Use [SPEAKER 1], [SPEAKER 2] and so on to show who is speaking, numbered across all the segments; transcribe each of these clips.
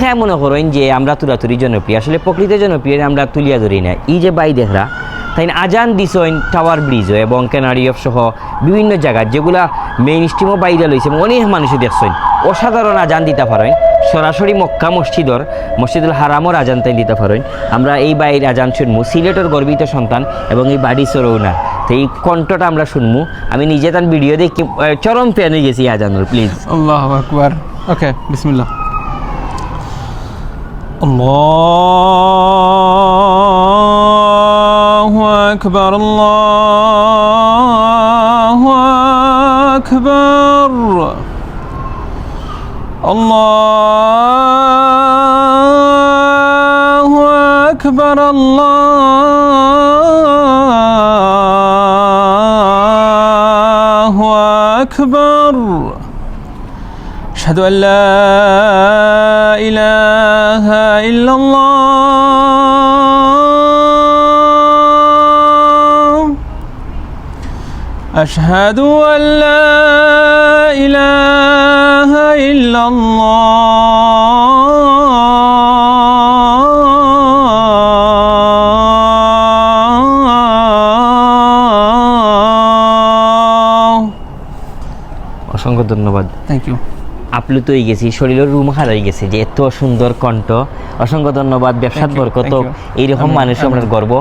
[SPEAKER 1] হ্যাঁ মনে করেন যে আমরা তুলাতুলি জনপ্রিয়, আসলে প্রকৃত জনপ্রিয় আমরা তুলিয়া ধরি না। এই যে বাই দেখরা তাই আজান দিছেন টাওয়ার ব্রিজও এবং ক্যানারি অফ সহ বিভিন্ন জায়গায় যেগুলা মেইন স্ট্রিমও ভাইরাল হয়েছে এবং অনেক মানুষই দেখছেন অসাধারণ আজান দিতে পারেন। সরাসরি মক্কা মসজিদুল হারামর আজান তাই দিতে পারেন। আমরা এই বাইরের আজান শুনবো, সিলেটের গর্বিত সন্তান এবং এই বাড়ি চরৌনা, তো এই কণ্ঠটা আমরা শুনবো। আমি নিজে তার ভিডিও দেখি চরম ফ্যান হয়ে গেছি আজানুর। প্লিজ।
[SPEAKER 2] আল্লাহু আকবার। ওকে, বিসমিল্লাহ। আল্লাহু আকবার, আল্লাহু আকবার, আল্লাহু আকবার, আল্লাহু আকবার। আশহাদু আল্লা ইলাহা ইল্লাল্লাহ, আশহাদু আল্লা ইলাহা ইল্লাল্লাহ।
[SPEAKER 1] অসংখ্য ধন্যবাদ।
[SPEAKER 2] Thank you.
[SPEAKER 1] আপ্লুত হয়ে গেছি, শরীরের রুম হারাই গেছে যে এত সুন্দর কণ্ঠ। অসংখ্য ধন্যবাদ। ব্যবসার বরকত, এইরকম মানুষ আমার গর্ব।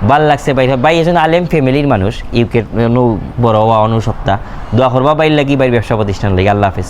[SPEAKER 1] ভাল লাগছে ভাই এজন আলেম ফ্যামিলির মানুষ, ইউকে বড় হওয়া অনুসপ্তাহ দোয়া করবা বাইর লাগি, বাইর ব্যবসা প্রতিষ্ঠান লাগি। আল্লাহ হাফেজ।